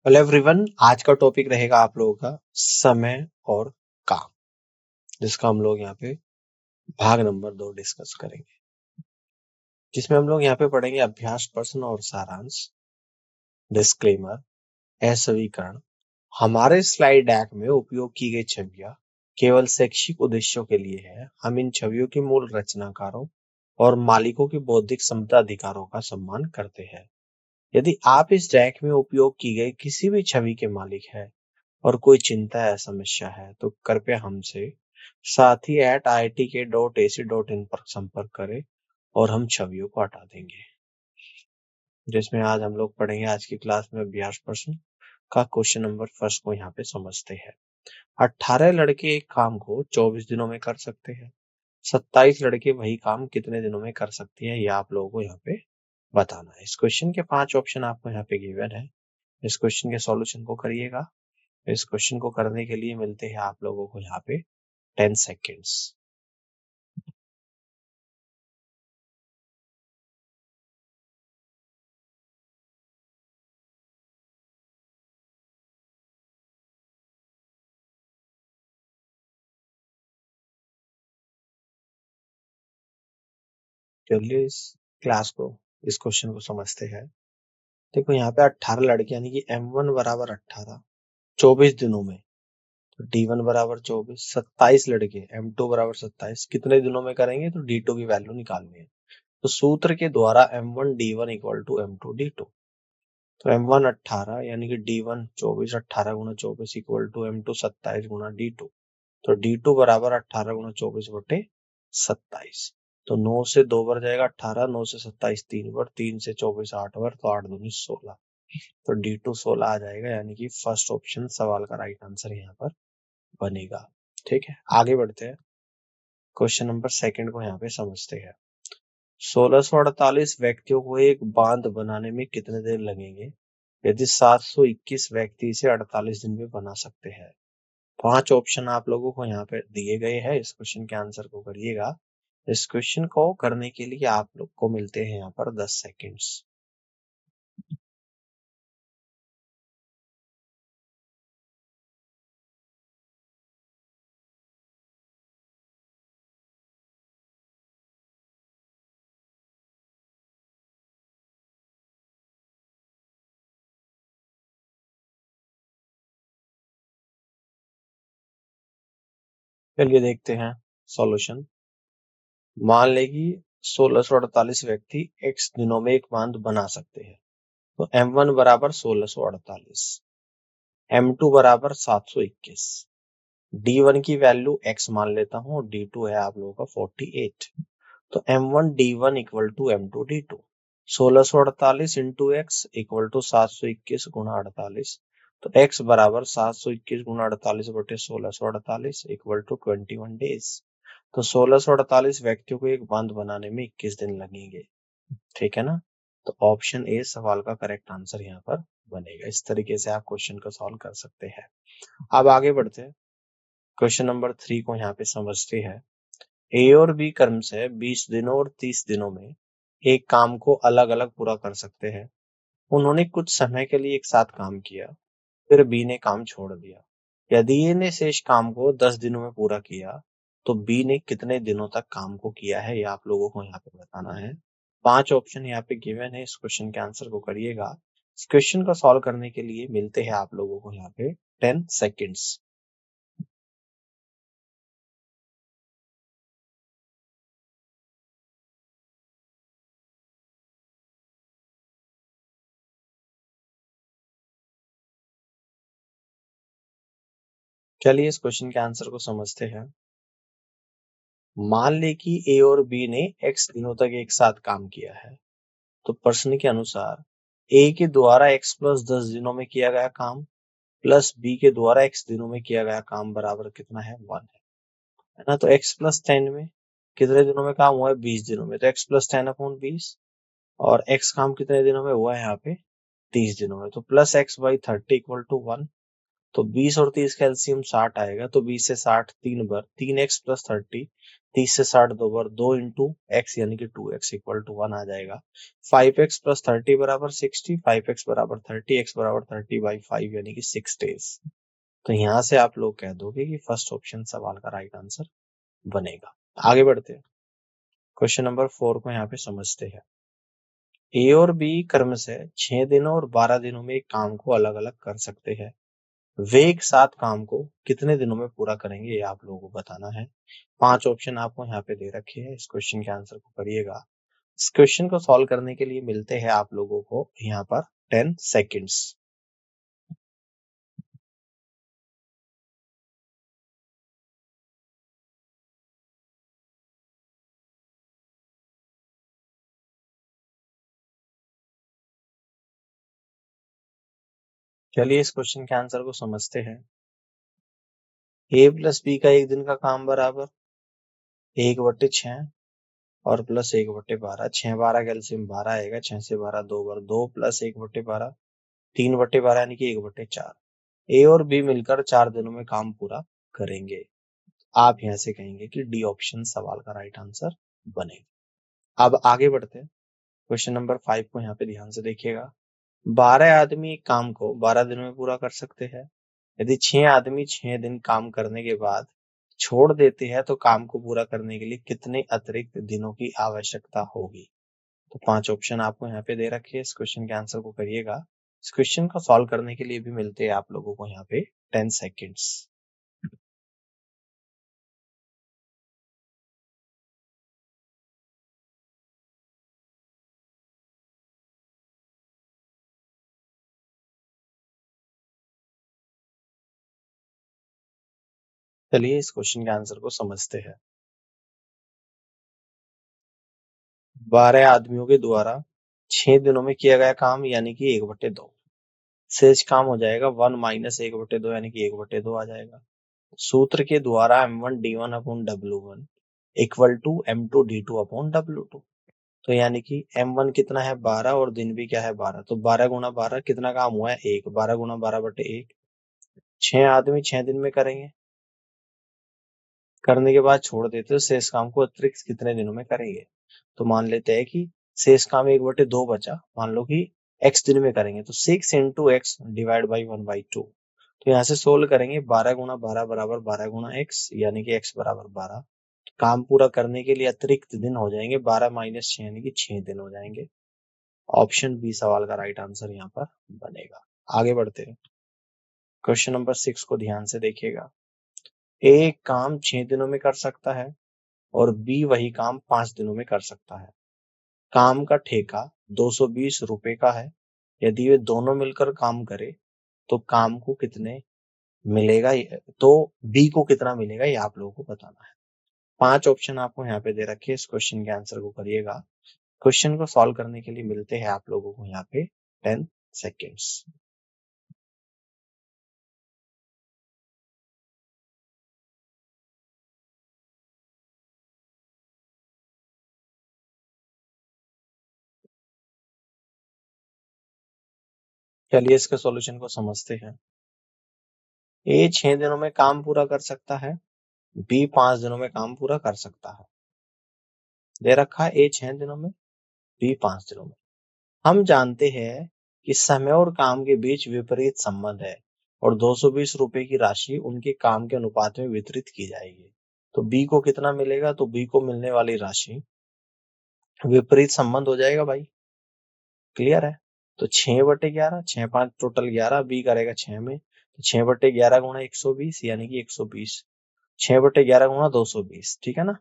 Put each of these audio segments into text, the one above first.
Hello everyone, आज का topic रहेगा आप लोगों का समय और काम, जिसका हम लोग यहाँ पे भाग नंबर 2 डिस्कस करेंगे, जिसमें हम लोग यहाँ पे पढ़ेंगे अभ्यास प्रश्न और सारांश, डिस्क्लेमर, असवीकरण। हमारे स्लाइड डेक में उपयोग की गई छवियां केवल शैक्षिक उद्देश्यों के लिए है। हम इन छवियों की मूल रचनाकारों और मालिकों की बौद्धिक संपदा अधिकारों का सम्मान करते हैं। यदि आप इस डेक में उपयोग की गई किसी भी छवि के मालिक हैं और कोई चिंता या समस्या है तो कृपया हमसे sathi@iitk.ac.in पर संपर्क करें और हम छवियों को हटा देंगे। जिसमें आज हम लोग पढ़ेंगे आज की क्लास में अभ्यास प्रश्न का क्वेश्चन नंबर फर्स्ट को यहाँ पे समझते हैं। 18 लड़के एक काम को 24 दिनों में कर सकते हैं। 27 लड़के वही काम कितने दिनों में कर सकते हैं, ये आप लोगों को यहाँ पे बताना है। इस क्वेश्चन के 5 ऑप्शन आपको यहाँ पे गिवन है। इस क्वेश्चन के सॉल्यूशन को करिएगा। इस क्वेश्चन को करने के लिए मिलते हैं आप लोगों को यहाँ पे 10 सेकेंड्स। चलिए इस क्लास को इस क्वेश्चन को समझते हैं। देखो यहाँ पे 18 लड़के यानी कि M1 बराबर 18 24 दिनों में, तो D1 बराबर 24। 27 लड़के M2 बराबर 27 कितने दिनों में करेंगे, तो D2 की वैल्यू निकालनी है। तो सूत्र के द्वारा M1 D1 equal to M2 D2। तो M1 18 यानी कि D1 24, 18 Guna 24 equal to M2 27 Guna D2। तो D2 बराबर 18 गुना 24 बटे 27। तो 9 से 2 बार जाएगा 18, 9 से 27 3 बार, 3 से 24 8 बार, तो 8 दूनी 16। तो D2 16 आ जाएगा, यानी कि फर्स्ट ऑप्शन सवाल का राइट आंसर यहाँ पर बनेगा। ठीक है, आगे बढ़ते हैं। क्वेश्चन नंबर सेकंड को यहाँ पे समझते हैं। 1648 व्यक्तियों को एक बांध बनाने में कितने दिन लगेंगे यदि 721 व्यक्ति इसे 48 दिन में बना सकते हैं। 5 ऑप्शन आप लोगों को यहाँ पे दिए गए हैं। इस क्वेश्चन के आंसर को करिएगा। इस क्वेश्चन को करने के लिए आप लोग को मिलते हैं यहाँ पर 10 सेकेंड्स। चलिए देखते हैं सॉल्यूशन। मान ले कि 1648 व्यक्ति x दिनों में एक बांध बना सकते हैं। तो M1 बराबर 1648, M2 बराबर 721, D1 की वैल्यू x मान लेता हूँ और D2 है आप लोगों का 48। तो M1 D1 equal to M2 D2। 1648 into X equal to 721 गुना 48। तो x बराबर 721 गुना 48 बटे 1648 इक्वल टू 21 डेज। तो 1648 व्यक्तियों को एक बांध बनाने में 21 दिन लगेंगे। ठीक है ना। तो ऑप्शन ए सवाल का करेक्ट आंसर यहाँ पर बनेगा। इस तरीके से आप क्वेश्चन को सॉल्व कर सकते हैं। अब आगे बढ़ते हैं। क्वेश्चन नंबर 3 को यहाँ पे समझते हैं। ए और बी कर्म से 20 दिनों और 30 दिनों में एक काम को अलग अलग पूरा कर सकते हैं। उन्होंने कुछ समय के लिए एक साथ काम किया, फिर बी ने काम छोड़ दिया। यदि ए ने शेष काम को 10 दिनों में पूरा किया तो बी ने कितने दिनों तक काम को किया है, ये आप लोगों को यहाँ पे बताना है। 5 ऑप्शन यहाँ पे गिवन है। इस क्वेश्चन के आंसर को करिएगा। इस क्वेश्चन को सॉल्व करने के लिए मिलते हैं आप लोगों को यहाँ पे 10 सेकेंड्स। चलिए इस क्वेश्चन के आंसर को समझते हैं। मान ले कि ए और बी ने x दिनों तक एक साथ काम किया है। तो प्रश्न के अनुसार ए के द्वारा x प्लस 10 दिनों में किया गया काम प्लस बी के द्वारा x दिनों में किया गया काम बराबर कितना है, 1 है ना। तो x प्लस 10 में कितने दिनों में काम हुआ है, 20 दिनों में। तो x प्लस 10 अपॉन 20, और x काम कितने दिनों में हुआ है यहाँ पे, 30 दिनों में। तो plus x by 30 equal to 1। तो 20 और 30 का एलसीएम 60 आएगा, तो 20 से 60 3 बार, 3x प्लस 30, 30 से 60 2 बार, 2 इंटू एक्स यानी कि 2x इक्वल टू 1 आ जाएगा। 5x प्लस 30 बराबर 60, 5x बराबर 30, x बराबर 30 बाई 5 यानी कि 6 डेज। तो यहाँ से आप लोग कह दोगे कि फर्स्ट ऑप्शन सवाल का राइट आंसर बनेगा। आगे बढ़ते हैं, क्वेश्चन नंबर 4 को यहाँ पे समझते हैं। ए और बी क्रम से 6 दिनों और 12 दिनों में एक काम को अलग अलग कर सकते हैं। वे एक साथ काम को कितने दिनों में पूरा करेंगे, ये आप लोगों को बताना है। 5 ऑप्शन आपको यहाँ पे दे रखे हैं, इस क्वेश्चन के आंसर को करिएगा। इस क्वेश्चन को सॉल्व करने के लिए मिलते हैं आप लोगों को यहाँ पर 10 सेकेंड्स। चलिए इस क्वेश्चन के आंसर को समझते हैं। ए प्लस बी का एक दिन का काम बराबर 1/6 और प्लस 1/12। 6 12 का एलसीएम 12 आएगा, 6 से 12 2 बार, 2 प्लस 1/12 3/12 यानी कि 1/4। ए और बी मिलकर 4 दिनों में काम पूरा करेंगे। आप यहां से कहेंगे कि डी ऑप्शन सवाल का राइट आंसर बनेगा। अब आगे बढ़ते हैं, क्वेश्चन नंबर 5 को यहाँ पे ध्यान से देखिएगा। 12 आदमी एक काम को 12 दिनों में पूरा कर सकते हैं। यदि 6 आदमी 6 दिन काम करने के बाद छोड़ देते हैं तो काम को पूरा करने के लिए कितने अतिरिक्त दिनों की आवश्यकता होगी। तो 5 ऑप्शन आपको यहाँ पे दे रखे हैं, इस क्वेश्चन के आंसर को करिएगा। इस क्वेश्चन को सॉल्व करने के लिए भी मिलते हैं आप लोगों को यहाँ पे 10 सेकेंड्स। चलिए इस क्वेश्चन के आंसर को समझते हैं। 12 आदमियों के द्वारा 6 दिनों में किया गया काम यानी कि 1/2 शेष काम हो जाएगा 1 माइनस 1/2 यानी कि 1/2 आ जाएगा। सूत्र के द्वारा m1 d1 upon w1 equal to m2 d2 upon w2। तो यानी कि m1 कितना है 12 और दिन भी क्या है 12, तो 12 गुणा 12 कितना काम हुआ है 1, 12 गुणा 12/1। 6 आदमी 6 दिन में करेंगे, करने के बाद छोड़ देते हो, शेष काम को अतिरिक्त कितने दिनों में करेंगे। तो मान लेते हैं कि शेष काम 1/2 बचा, मान लो कि x दिन में करेंगे, तो 6 इंटू एक्स डिवाइड बाई 1/2। तो यहाँ से सोल्व करेंगे, 12 गुणा 12 बराबर 12 गुणा x यानी कि x बराबर 12। काम पूरा करने के लिए अतिरिक्त दिन हो जाएंगे 12 माइनस 6 यानी कि 6 दिन हो जाएंगे। ऑप्शन बी सवाल का राइट आंसर यहाँ पर बनेगा। आगे बढ़ते हैं, क्वेश्चन नंबर 6 को ध्यान से देखिएगा। ए एक काम 6 दिनों में कर सकता है और बी वही काम 5 दिनों में कर सकता है। काम का ठेका 220 रुपए का है। यदि वे दोनों मिलकर काम करे तो काम को कितने मिलेगा, तो बी को कितना मिलेगा ये आप लोगों को बताना है। 5 ऑप्शन आपको यहाँ पे दे रखे हैं, इस क्वेश्चन के आंसर को करिएगा। क्वेश्चन को सॉल्व करने के लिए मिलते हैं आप लोगों को यहाँ पे 10 सेकेंड्स। चलिए इसके सॉल्यूशन को समझते हैं। ए 6 दिनों में काम पूरा कर सकता है, बी 5 दिनों में काम पूरा कर सकता है। दे रखा है ए 6 दिनों में, बी 5 दिनों में। हम जानते हैं कि समय और काम के बीच विपरीत संबंध है और 220 रुपए की राशि उनके काम के अनुपात में वितरित की जाएगी। तो बी को कितना मिलेगा, तो बी को मिलने वाली राशि विपरीत संबंध हो जाएगा भाई, क्लियर है। तो 6/11, 6 5 टोटल 11, बी करेगा 6 में, तो 6/11 गुणा 120 यानी कि 120, 6/11 गुणा 220, ठीक है ना।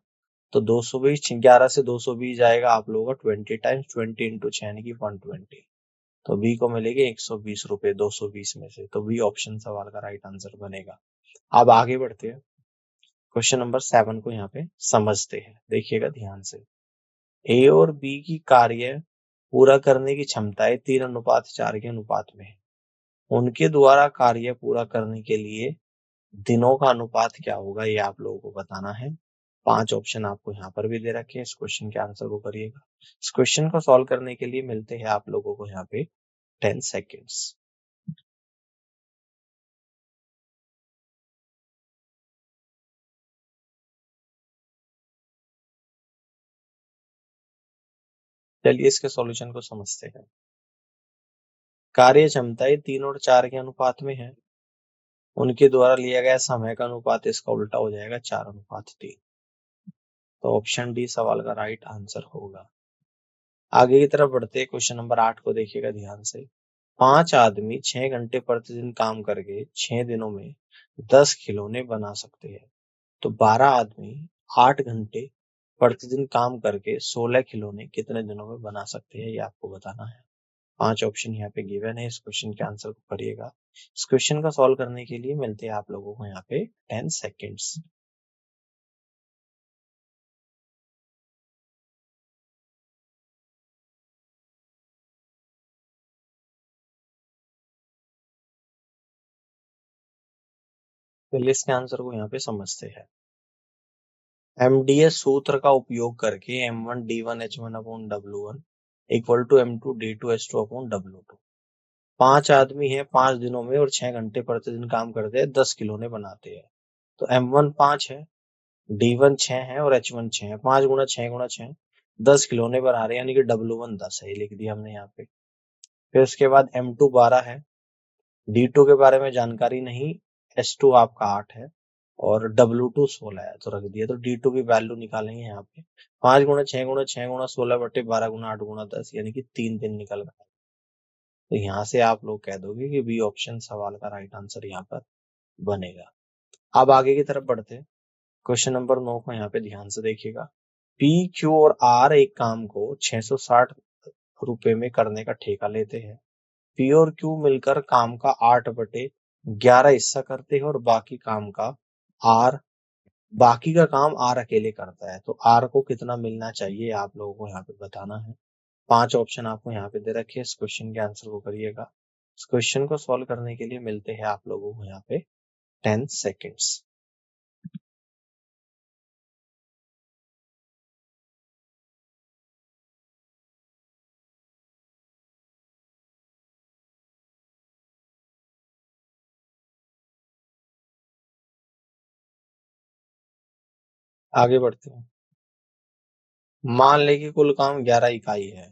तो 220, 11 से 220 जाएगा आप लोगों का 20 टाइम्स, 20 इंटू 6 यानी कि 120। तो बी को मिलेगी 120 रुपए 220 में से, तो बी ऑप्शन सवाल का राइट आंसर बनेगा। अब आगे बढ़ते हैं, क्वेश्चन नंबर 7 को यहाँ पे समझते हैं, देखिएगा ध्यान से। ए और बी की कार्य पूरा करने की क्षमताएं 3:4 के अनुपात में है। उनके द्वारा कार्य पूरा करने के लिए दिनों का अनुपात क्या होगा, ये आप लोगों को बताना है। 5 ऑप्शन आपको यहाँ पर भी दे रखे हैं, इस क्वेश्चन के आंसर को करिएगा। इस क्वेश्चन को सॉल्व करने के लिए मिलते हैं आप लोगों को यहाँ पे 10 सेकेंड्स। चलिए इसके सॉल्यूशन को समझते हैं। कार्य क्षमताएं 3 और 4 के अनुपात में है। उनके द्वारा लिया गया समय का अनुपात इसका उल्टा हो जाएगा 4:3। तो ऑप्शन डी सवाल का राइट आंसर होगा। आगे की तरफ बढ़ते क्वेश्चन नंबर 8 को देखिएगा ध्यान से। 5 आदमी 6 घंटे प्रतिदिन काम करके 6 दिनों में 10 खिलौने बना सकते हैं। तो 12 आदमी 8 घंटे प्रतिदिन काम करके 16 खिलौने कितने दिनों में बना सकते हैं, ये आपको बताना है। 5 ऑप्शन यहाँ पे गिवन है। इस क्वेश्चन के आंसर को करिएगा। इस क्वेश्चन का सॉल्व करने के लिए मिलते हैं आप लोगों को यहाँ पे 10 सेकेंड्स। पहले इसके आंसर को यहाँ पे समझते हैं। एमडीएस सूत्र का उपयोग करके M1 D1 H1 upon W1 equal to M2 D2 H2 upon W2। 5 आदमी है, 5 दिनों में और 6 घंटे प्रतिदिन काम करते हैं, 10 खिलौने बनाते हैं। तो M1 5 है, D1 6 है और H1 6 है। 5 गुणा 6 गुणा 6 10 खिलौने बना रहे हैं, यानी कि W1 10 है, लिख दिया हमने यहाँ पे। फिर उसके बाद M2 12 है, D2 के बारे में जानकारी नहीं, H2 आपका 8 है और W2 16 है, तो रख दिया। तो D2 की वैल्यू निकालेंगे यहाँ पे। 5 गुणा 6 गुणा 6 गुणा 16 बटे 12 गुणा 8 गुणा 10, यानी कि 3 दिन निकल रहा है। तो यहाँ से आप लोग कह दोगे कि बी ऑप्शन सवाल का राइट आंसर यहाँ पर बनेगा। अब आगे की तरफ बढ़ते हैं। क्वेश्चन नंबर 9 को यहाँ पे ध्यान से देखिएगा। पी क्यू और आर एक काम को 660 रुपए में करने का ठेका लेते हैं। पी और क्यू मिलकर काम का 8/11 हिस्सा करते हैं और आर बाकी का काम आर अकेले करता है। तो आर को कितना मिलना चाहिए आप लोगों को यहाँ पे बताना है। 5 ऑप्शन आपको यहाँ पे दे रखे हैं। इस क्वेश्चन के आंसर को करिएगा। इस क्वेश्चन को सॉल्व करने के लिए मिलते हैं आप लोगों को यहाँ पे 10 सेकेंड्स। आगे बढ़ते हैं। मान लें कि कुल काम 11 इकाई है।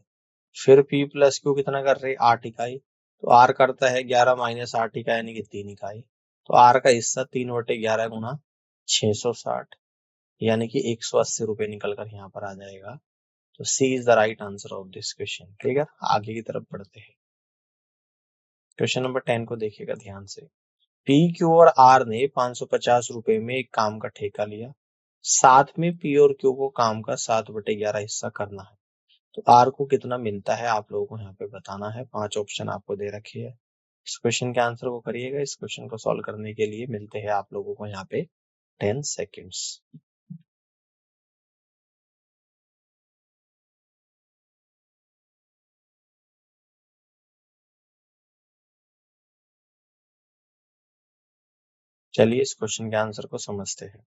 फिर P प्लस Q कितना कर रहे हैं, 8 इकाई। तो R करता है 11 माइनस 8 इकाई, यानी कि 3 इकाई। तो R का हिस्सा 3/11 गुणा 660, यानी कि 180 रुपए निकल कर यहाँ पर आ जाएगा। तो C is the right answer of this question. ठीक है, आगे की तरफ बढ़ते हैं। क्वेश्चन नंबर 10 को देखिएगा ध्यान से। पी क्यू और आर ने 550 रुपए में एक काम का ठेका लिया। साथ में पी और क्यू को काम का 7/11 हिस्सा करना है। तो आर को कितना मिलता है आप लोगों को यहाँ पे बताना है। 5 ऑप्शन आपको दे रखे हैं। इस क्वेश्चन के आंसर को करिएगा। इस क्वेश्चन को सॉल्व करने के लिए मिलते हैं आप लोगों को यहाँ पे 10 सेकेंड्स। चलिए इस क्वेश्चन के आंसर को समझते हैं।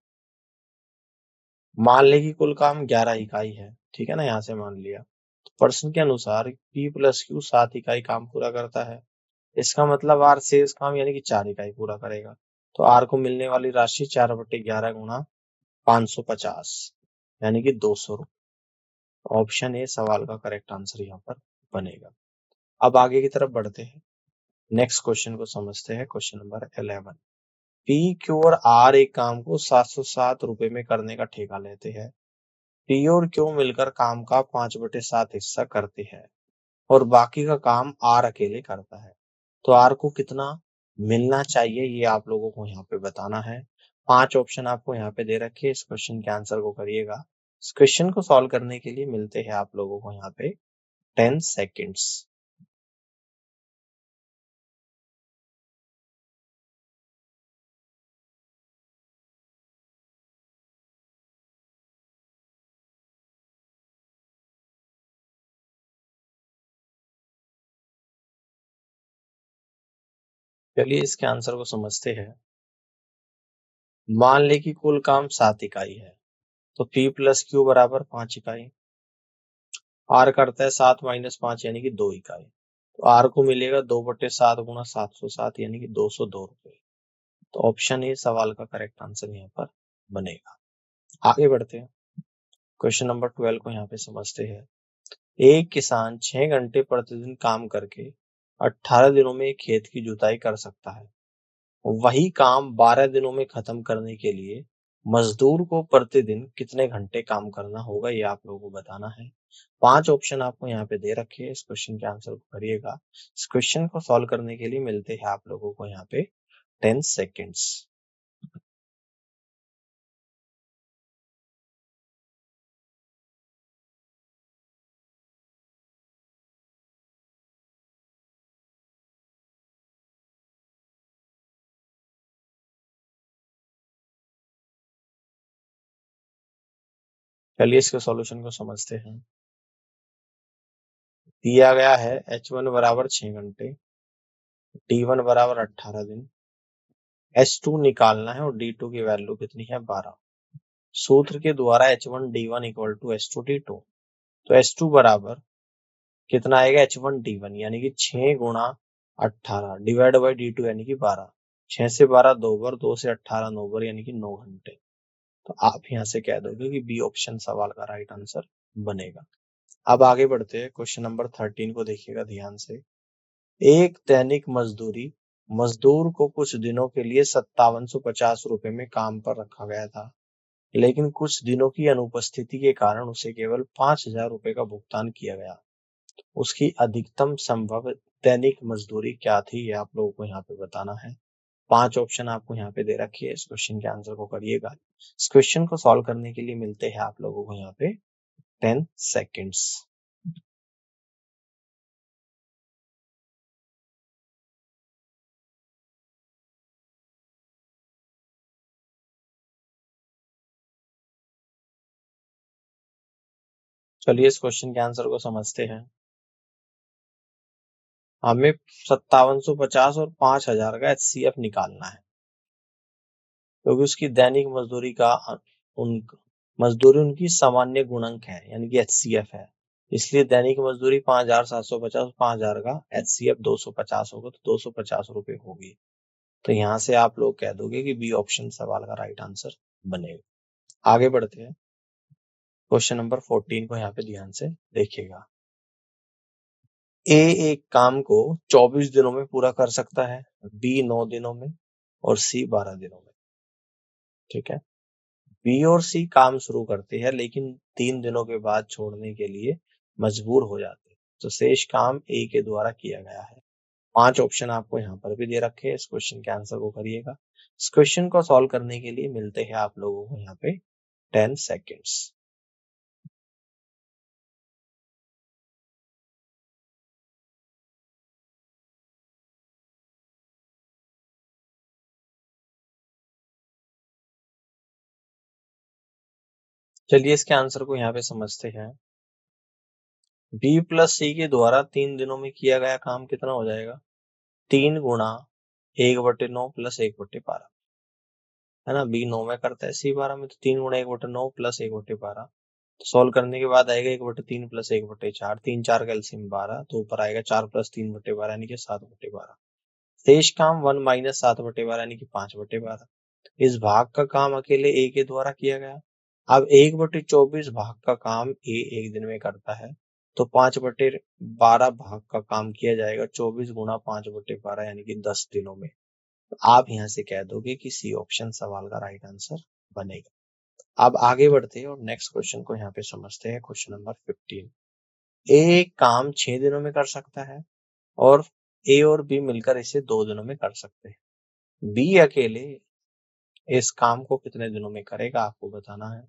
मान लें कि कुल काम 11 इकाई है, ठीक है ना, यहाँ से मान लिया। तो प्रश्न के अनुसार P प्लस Q 7 इकाई काम पूरा करता है। इसका मतलब R शेष काम यानी कि 4 इकाई पूरा करेगा। तो R को मिलने वाली राशि 4/11 गुणा 550, यानी कि 200 रुपये। ऑप्शन ए सवाल का करेक्ट आंसर यहाँ पर बनेगा। अब आगे की तरफ बढ़ते हैं। नेक्स्ट क्वेश्चन को समझते हैं। Question number 11। पी क्यू और आर एक काम को 707 रुपए में करने का ठेका लेते हैं। पी और क्यू मिलकर काम का 5/7 हिस्सा करते हैं और बाकी का काम आर अकेले करता है। तो आर को कितना मिलना चाहिए, ये आप लोगों को यहाँ पे बताना है। 5 ऑप्शन आपको यहाँ पे दे रखे हैं। इस क्वेश्चन के आंसर को करिएगा। इस क्वेश्चन को सॉल्व करने के लिए मिलते हैं आप लोगों को यहाँ पे 10 सेकेंड्स। चलिए इसके आंसर को समझते हैं। मान ले कि कुल काम 7 इकाई है। तो P प्लस Q बराबर 5 इकाई। R करता है 7 माइनस 5, यानी कि 2 इकाई। तो R को मिलेगा 2/7 गुणा 707, यानी कि 202 रुपए। तो ऑप्शन ए सवाल का करेक्ट आंसर यहाँ पर बनेगा। आगे बढ़ते हैं। क्वेश्चन नंबर 12 को यहाँ पे समझते हैं। एक किसान 6 घंटे प्रतिदिन काम करके 18 दिनों में एक खेत की जुताई कर सकता है। वही काम 12 दिनों में खत्म करने के लिए मजदूर को प्रतिदिन कितने घंटे काम करना होगा, ये आप लोगों को बताना है। 5 ऑप्शन आपको यहाँ पे दे रखे हैं, इस क्वेश्चन के आंसर को करिएगा। इस क्वेश्चन को सॉल्व करने के लिए मिलते हैं आप लोगों को यहाँ पे 10 सेकेंड्स। चलिए इसके सॉल्यूशन को समझते हैं। दिया गया है H1 बराबर 6 घंटे, D1 बराबर 18 दिन, H2 निकालना है और D2 की वैल्यू कितनी है 12। सूत्र के द्वारा H1 D1 equal to H2 D2। तो H2 बराबर कितना आएगा H1 D1 यानी कि 6 गुणा 18 डिवाइड बाई D2 यानी कि 12। 6 से 12 2 बार, 2 से 18 9 बार यानी कि 9 घंटे। तो आप यहाँ से कह दोगे कि बी ऑप्शन सवाल का राइट आंसर बनेगा। अब आगे बढ़ते हैं, क्वेश्चन नंबर 13 को देखिएगा ध्यान से। एक दैनिक मजदूरी मजदूर को कुछ दिनों के लिए 5750 रुपए में काम पर रखा गया था, लेकिन कुछ दिनों की अनुपस्थिति के कारण उसे केवल 5000 रुपए का भुगतान किया गया। उसकी अधिकतम संभव दैनिक मजदूरी क्या थी, ये आप लोगों को यहाँ पे बताना है। 5 ऑप्शन आपको यहाँ पे दे रखी है, इस क्वेश्चन के आंसर को करिएगा। इस क्वेश्चन को सॉल्व करने के लिए मिलते हैं आप लोगों को यहाँ पे 10 सेकेंड्स। चलिए इस क्वेश्चन के आंसर को समझते हैं। हमें 5750 और 5000 का HCF निकालना है, क्योंकि उसकी दैनिक मजदूरी का उन मजदूरी उनकी सामान्य गुणक है यानी कि HCF है। इसलिए दैनिक मजदूरी 5750, 5000 का HCF 250 होगा, तो 250 रुपए होगी। तो यहाँ से आप लोग कह दोगे कि बी ऑप्शन सवाल का राइट आंसर बनेगा। आगे बढ़ते हैं, क्वेश्चन नंबर 14 को यहाँ पे ध्यान से देखिएगा। ए एक काम को 24 दिनों में पूरा कर सकता है, बी 9 दिनों में और सी 12 दिनों में। ठीक है, बी और सी काम शुरू करते हैं लेकिन 3 दिनों के बाद छोड़ने के लिए मजबूर हो जाते हैं, तो शेष काम ए के द्वारा किया गया है। 5 ऑप्शन आपको यहाँ पर भी दे रखे हैं, इस क्वेश्चन के आंसर को करिएगा। इस क्वेश्चन को सॉल्व करने के लिए मिलते हैं आप लोगों को यहाँ पे 10 सेकेंड्स। चलिए इसके आंसर को यहाँ पे समझते हैं। बी प्लस सी के द्वारा 3 दिनों में किया गया काम कितना हो जाएगा, 3 गुणा 1/9 प्लस 1/12, है ना। बी 9 में करता है, सी 12 में, तो 3 गुणा 1/9 प्लस 1/12। तो सोल्व करने के बाद आएगा 1/3 प्लस 1/4, 3 4 का एलसीएम 12, तो ऊपर आएगा 4 प्लस 3/12 यानी कि 7/12। शेष काम 1 माइनस 7/12 यानी कि 5/12। इस भाग का काम अकेले ए के द्वारा किया गया। अब 1/24 भाग का काम ए एक दिन में करता है, तो 5/12 भाग का काम किया जाएगा 24 गुणा 5/12 यानी कि 10 दिनों में। तो आप यहाँ से कह दोगे कि सी ऑप्शन सवाल का राइट आंसर बनेगा। अब आगे बढ़ते हैं और नेक्स्ट क्वेश्चन को यहाँ पे समझते हैं, क्वेश्चन नंबर 15। ए काम 6 दिनों में कर सकता है और ए और बी मिलकर इसे 2 दिनों में कर सकते हैं। बी अकेले इस काम को कितने दिनों में करेगा, आपको बताना है।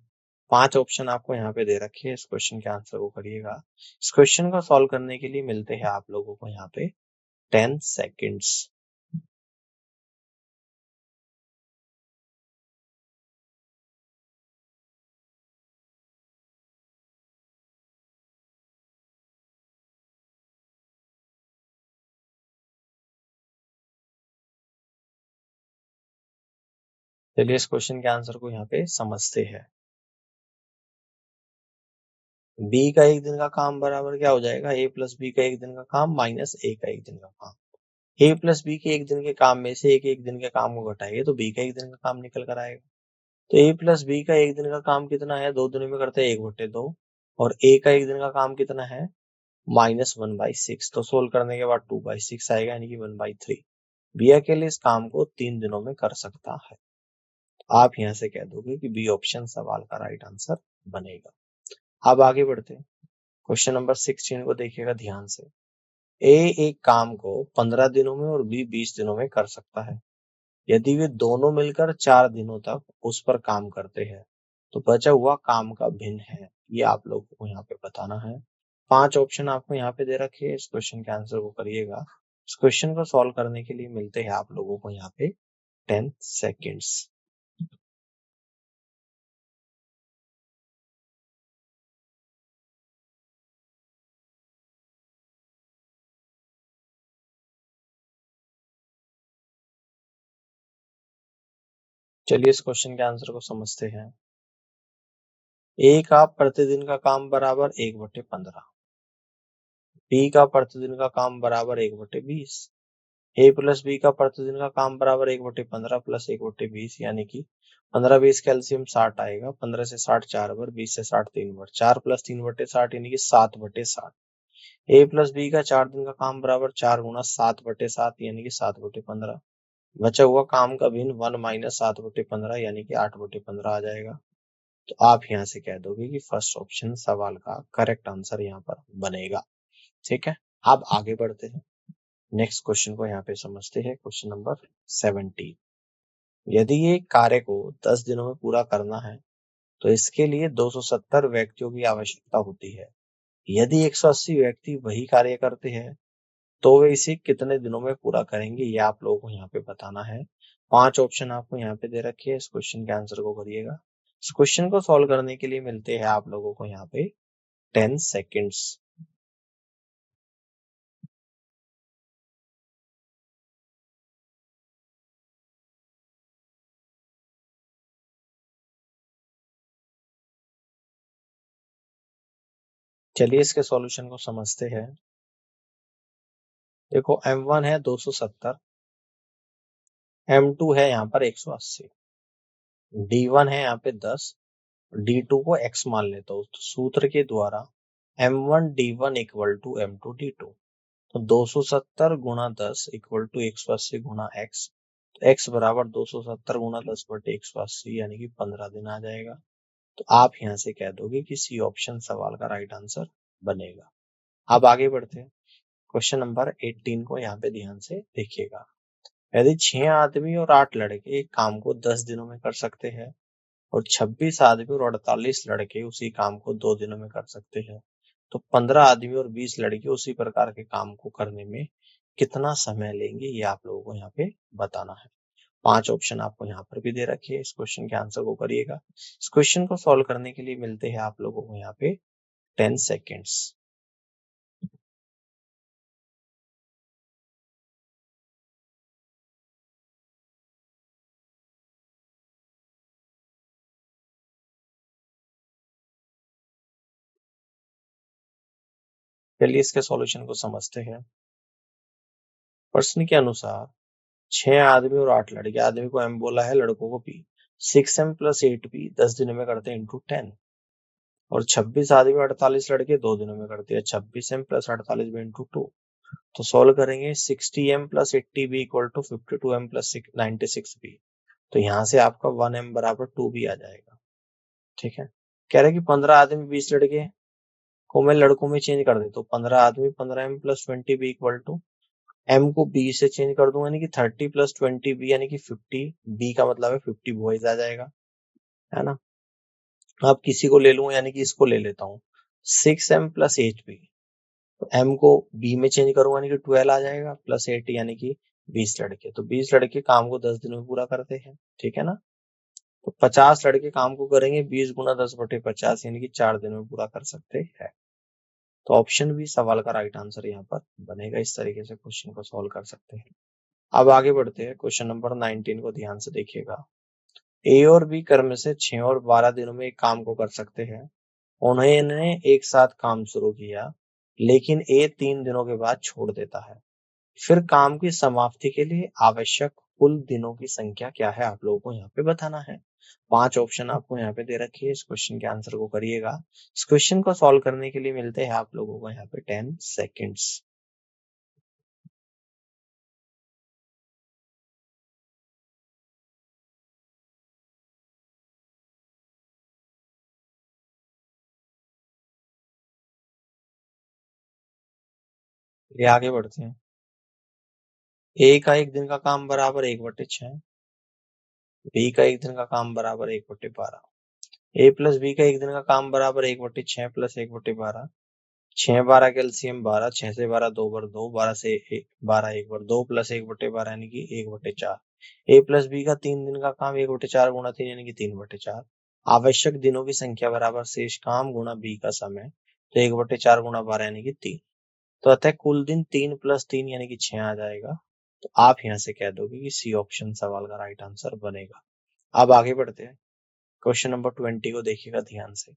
5 ऑप्शन आपको यहाँ पे दे रखे हैं, इस क्वेश्चन के आंसर को करिएगा। इस क्वेश्चन को सॉल्व करने के लिए मिलते हैं आप लोगों को यहाँ पे 10 सेकेंड्स। चलिए इस क्वेश्चन के आंसर को यहाँ पे समझते हैं। बी का एक दिन का काम बराबर क्या हो जाएगा, ए प्लस बी का एक दिन का काम माइनस ए का एक दिन का काम। ए प्लस बी के एक दिन के काम में से एक दिन के काम को घटाएंगे तो बी का एक दिन का काम निकल कर आएगा। तो ए प्लस बी का एक दिन का काम कितना है, 2 दिनों में करते हैं 1/2, और ए का एक दिन का काम कितना है -1/6, तो सोल्व करने के बाद 2/6 आएगा, यानी कि 1/3। बी अकेले इस काम को 3 दिनों में कर सकता है। तो आप यहाँ से कह दोगे कि बी ऑप्शन सवाल का राइट आंसर बनेगा। अब आगे बढ़ते हैं, क्वेश्चन नंबर 16 को देखिएगा ध्यान से। ए एक काम को 15 दिनों में और बी 20 दिनों में कर सकता है। यदि वे दोनों मिलकर 4 दिनों तक उस पर काम करते हैं तो बचा हुआ काम का भिन्न है, ये आप लोगों को यहाँ पे बताना है। 5 ऑप्शन आपको यहाँ पे दे रखे हैं, इस क्वेश्चन के आंसर को करिएगा। इस क्वेश्चन को सॉल्व करने के लिए मिलते हैं आप लोगों को यहाँ पे 10 सेकेंड्स। चलिए इस क्वेश्चन के आंसर को समझते हैं। ए का प्रतिदिन का काम बराबर 1/15, बी का प्रतिदिन का काम बराबर 1/20, ए प्लस बी का प्रतिदिन का काम बराबर 1/15 प्लस 1/20, यानी कि 15-20 का एलसीएम 60 आएगा। 15 से 60 4 बार, 20 से 60 3 बार, 4 प्लस 3/60 यानी कि 7/60। ए प्लस बी का 4 दिन का काम बराबर 4 गुना 7/7 यानी कि 7/15। बचा हुआ काम का भिन्न 1 माइनस 7/15 यानी कि 8/15 आ जाएगा। तो आप यहाँ से कह दोगे कि फर्स्ट ऑप्शन सवाल का करेक्ट आंसर यहाँ पर बनेगा। ठीक है, अब आगे बढ़ते हैं, नेक्स्ट क्वेश्चन को यहाँ पे समझते हैं। Question number 17। यदि ये कार्य को 10 दिनों में पूरा करना है तो इसके लिए 270 व्यक्तियों की आवश्यकता होती है। यदि 180 व्यक्ति वही कार्य करते हैं तो वे इसे कितने दिनों में पूरा करेंगे, ये आप लोगों को यहाँ पे बताना है। 5 ऑप्शन आपको यहाँ पे दे रखे हैं, इस क्वेश्चन के आंसर को करिएगा। इस क्वेश्चन को सॉल्व करने के लिए मिलते हैं आप लोगों को यहाँ पे 10 सेकेंड्स। चलिए इसके सॉल्यूशन को समझते हैं। देखो M1 है 270, M2 है यहाँ पर 180, D1 है यहाँ पे 10, D2 को X मान लेता हूँ, तो सूत्र के द्वारा M1 D1 equal to M2 D2, तो 270 गुणा 10 इक्वल टू 180 गुणा X, तो X बराबर 270 गुणा 10 बटे 180 यानी कि 15 दिन आ जाएगा। तो आप यहाँ से कह दोगे कि सी ऑप्शन सवाल का राइट आंसर बनेगा। अब आगे बढ़ते हैं, क्वेश्चन नंबर 18 को यहाँ पे ध्यान से देखिएगा। यदि 6 आदमी और 8 लड़के एक काम को 10 दिनों में कर सकते हैं और 26 आदमी और 48 लड़के उसी काम को 2 दिनों में कर सकते हैं, तो 15 आदमी और 20 लड़के उसी प्रकार के काम को करने में कितना समय लेंगे, ये आप लोगों को यहाँ पे बताना है। 5 ऑप्शन आपको यहाँ पर भी दे रखे हैं, इस क्वेश्चन के आंसर को करिएगा। इस क्वेश्चन को सॉल्व करने के लिए मिलते हैं आप लोगों को यहाँ पे 10 सेकेंड्स। चलिए इसके सॉल्यूशन को समझते हैं। प्रश्न के अनुसार 6 आदमी और 8 लड़के, आदमी को M बोला है, लड़कों को P, 6M + 8P 10 दिनों में करते हैं इंटू 10, और 26 आदमी 48 लड़के 2 दिनों में करते हैं 26M + 48 इंटू 2। तो सोल्व करेंगे 60M + 80B equal to 52M + 96B, तो यहाँ से आपका 1M बराबर 2B आ जाएगा। ठीक है, कह रहे हैं कि 15 आदमी 20 लड़के को मैं लड़कों में चेंज कर देता हूँ, 15 आदमी 15M + 20B equal to M को B से चेंज कर दूंगा, यानी कि 30 + 20B यानी कि 50, B का मतलब है 50 बॉयज आ जाएगा, है ना। अब किसी को ले लूंगा, यानी कि इसको ले लेता हूँ 6M + 8B, तो M को B में चेंज करूंगा यानी कि 12 आ जाएगा, प्लस 8 यानी कि 20 लड़के, तो 20 लड़के काम को 10 दिन में पूरा करते हैं। ठीक है ना, तो 50 लड़के काम को करेंगे 20 गुना 10 बटे 50 यानी कि 4 दिन में पूरा कर सकते हैं। तो ऑप्शन भी सवाल का राइट आंसर यहाँ पर बनेगा। इस तरीके से क्वेश्चन को सॉल्व कर सकते हैं। अब आगे बढ़ते हैं, क्वेश्चन नंबर 19 को ध्यान से देखिएगा। ए और बी कर्म से 6 और 12 दिनों में एक काम को कर सकते हैं। उन्होंने एक साथ काम शुरू किया, लेकिन ए 3 दिनों के बाद छोड़ देता है। फिर काम की समाप्ति के लिए आवश्यक कुल दिनों की संख्या क्या है, आप लोगों को यहाँ पे बताना है। 5 ऑप्शन आपको यहाँ पे दे रखी है, इस क्वेश्चन के आंसर को करिएगा। इस क्वेश्चन को सॉल्व करने के लिए मिलते हैं आप लोगों को यहाँ पे 10 सेकेंड्स। ये आगे बढ़ते हैं। ए का एक दिन का काम बराबर 1/6, बी का एक दिन का काम बराबर 1/12, ए प्लस बी का एक दिन का काम बराबर 1/6 प्लस 1/12। 6 12 का एलसीएम 12, 6 से 12 2 बार 2, 12 से 12 एक बार 2 प्लस 1/12 यानी कि 1/4। ए प्लस बी का 3 दिन का काम 1/4 गुणा 3 यानी कि 3/4। आवश्यक दिनों की संख्या बराबर शेष काम गुणा बी का समय, तो 1/4 गुणा 12 यानी कि 3। तो अतः कुल दिन 3 + 3 यानी कि 6 आ जाएगा। तो आप यहाँ से कह दोगे कि सी ऑप्शन सवाल का राइट आंसर बनेगा। अब आगे बढ़ते हैं, क्वेश्चन नंबर 20 को देखिएगा ध्यान से।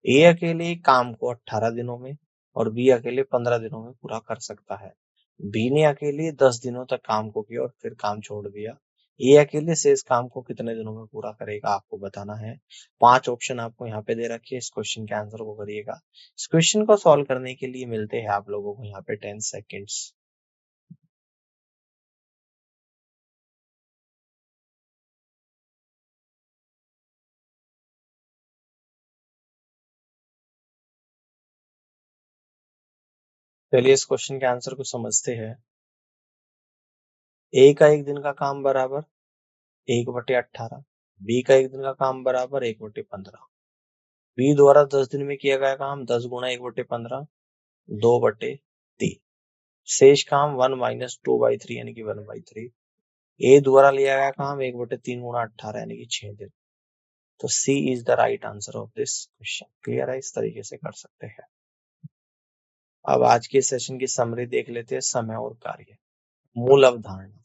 ए अकेले काम को 18 दिनों में और बी अकेले 15 दिनों में पूरा कर सकता है। बी ने अकेले 10 दिनों तक काम को किया और फिर काम छोड़ दिया। ए अकेले से इस काम को कितने दिनों में पूरा करेगा आपको बताना है। 5 ऑप्शन आपको यहाँ पे दे रखी है, इस क्वेश्चन के आंसर को करिएगा। इस क्वेश्चन को सॉल्व करने के लिए मिलते हैं आप लोगों को यहाँ पे 10 सेकेंड्स। चलिए इस क्वेश्चन के आंसर को समझते हैं। ए का एक दिन का काम बराबर 1/18, बी का एक दिन का काम बराबर 1/15। बी द्वारा 10 दिन में किया गया काम 10 गुणा 1/15, 2/3। शेष काम 1 - 2/3 यानी कि 1/3। ए द्वारा लिया गया काम 1/3 गुणा 18 यानी कि 6 दिन। तो C is the right answer of this question. Clear है, इस तरीके से कर सकते हैं। अब आज के सेशन की समरी देख लेते हैं, समय और कार्य। मूल अवधारणा,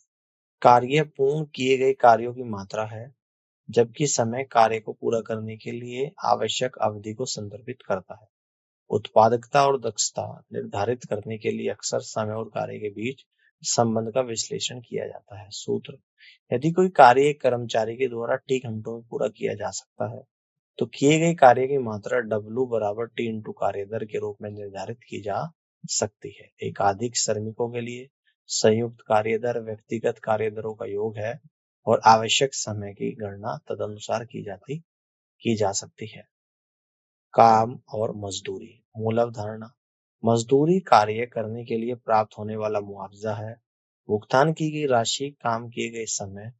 कार्य पूर्ण किए गए कार्यों की मात्रा है, जबकि समय कार्य को पूरा करने के लिए आवश्यक अवधि को संदर्भित करता है। उत्पादकता और दक्षता निर्धारित करने के लिए अक्सर समय और कार्य के बीच संबंध का विश्लेषण किया जाता है। सूत्र, यदि कोई कार्य एक कर्मचारी के द्वारा टी घंटों में पूरा किया जा सकता है, तो किए गए कार्य की मात्रा W = T × कार्य दर के रूप में निर्धारित की जा सकती है। एकाधिक श्रमिकों के लिए संयुक्त कार्य दर व्यक्तिगत कार्य दरों का योग है और आवश्यक समय की गणना तदनुसार की जा सकती है। काम और मजदूरी। मूल अवधारणा, मजदूरी कार्य करने के लिए प्राप्त होने वाला मुआवजा है। भुगतान की गई राशि काम किए गए समय,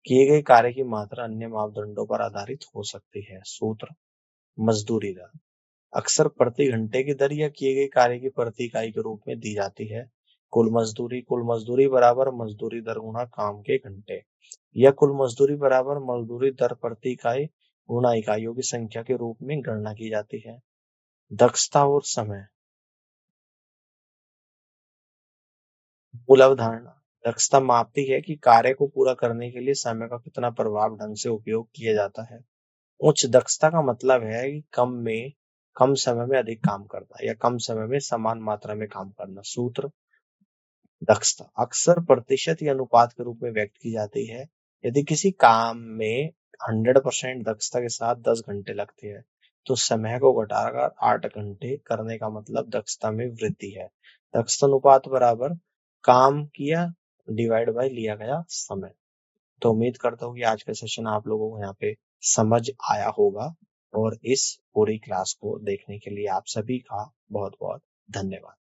किए गए कार्य की मात्रा अन्य मापदंडों पर आधारित हो सकती है। सूत्र, मजदूरी दर अक्सर प्रति घंटे की दर या किए गए कार्य की प्रति इकाई के रूप में दी जाती है। कुल मजदूरी बराबर मजदूरी दर गुणा काम के घंटे, या कुल मजदूरी बराबर मजदूरी दर प्रति इकाई गुणा इकाइयों की संख्या के रूप में गणना की जाती है। दक्षता और समय। मूल अवधारणा, दक्षता मापती है कि कार्य को पूरा करने के लिए समय का कितना प्रभाव ढंग से उपयोग किया जाता है। उच्च दक्षता का मतलब है कि कम समय में अधिक काम करना या कम समय में समान मात्रा में काम करना। सूत्र, दक्षता अक्सर प्रतिशत या अनुपात के रूप में व्यक्त की जाती है। यदि किसी काम में 100% दक्षता के साथ 10 घंटे लगते हैं, तो समय को घटाकर 8 घंटे करने का मतलब दक्षता में वृद्धि है। दक्षता अनुपात बराबर काम किया डिवाइड बाय लिया गया समय। तो उम्मीद करता हूँ कि आज का सेशन आप लोगों को यहाँ पे समझ आया होगा, और इस पूरी क्लास को देखने के लिए आप सभी का बहुत बहुत धन्यवाद।